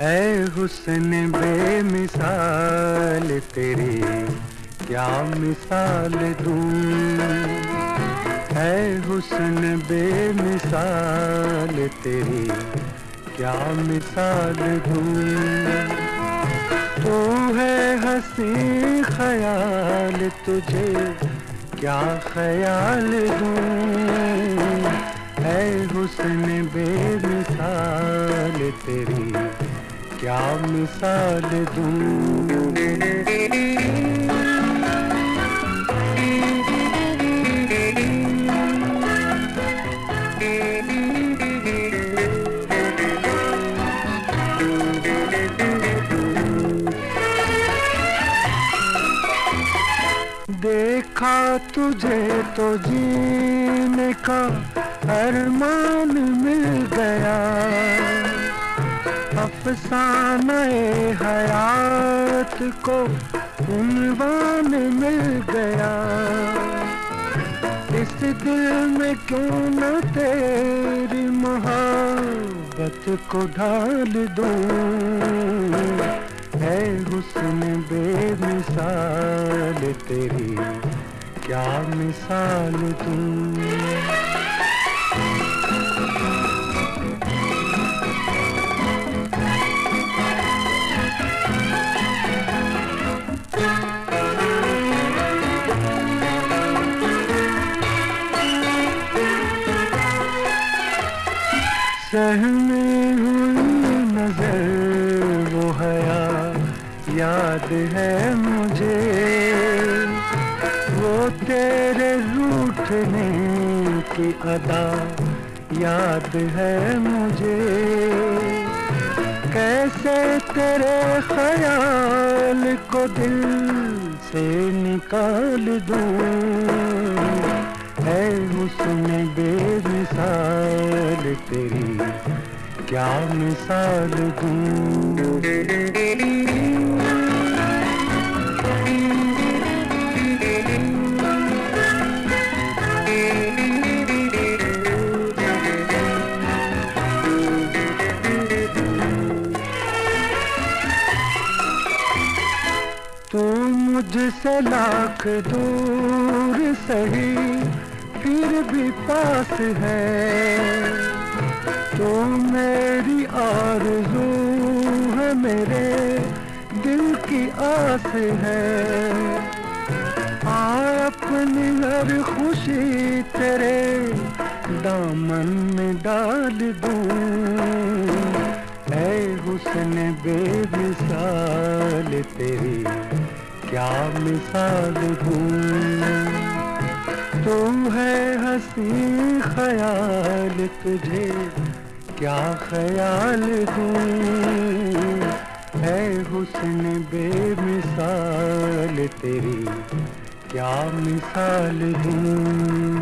ऐ हुस्न बेमिसाल तेरी क्या मिसाल दूं। ऐ हुस्न बेमिसाल तेरी क्या मिसाल दूं। तू है हंसी ख्याल तुझे क्या ख्याल दूं। ऐ हुस्न बेमिसाल तेरी क्या मिसाल दूं। देखा तुझे तो जीने का अरमान मिल गया। अफसाने हयात को उन्वान मिल गया। इस दिल में क्यों न तेरी मोहब्बत को ढाल दूं। है हुस्न बेमिसाल तेरी क्या मिसाल दूं। सहमी हुई नजर वो हया याद है मुझे। वो तेरे रूठने की अदा याद है मुझे। कैसे तेरे ख्याल को दिल से निकाल दूं। है हुस्न बेमिसाल तेरी क्या मिसाल दूं। तू मुझसे लाख दूर सही फिर भी पास है। तो मेरी आरज़ू है मेरे दिल की आस है। आ अपनी हर खुशी तेरे दामन में डाल दूं। ऐ हुस्न बेमिसाल तेरी क्या मिसाल दूं। तू है हंसी ख्याल तुझे क्या ख्याल दूं। है हुस्न बेमिसाल तेरी क्या मिसाल दूं।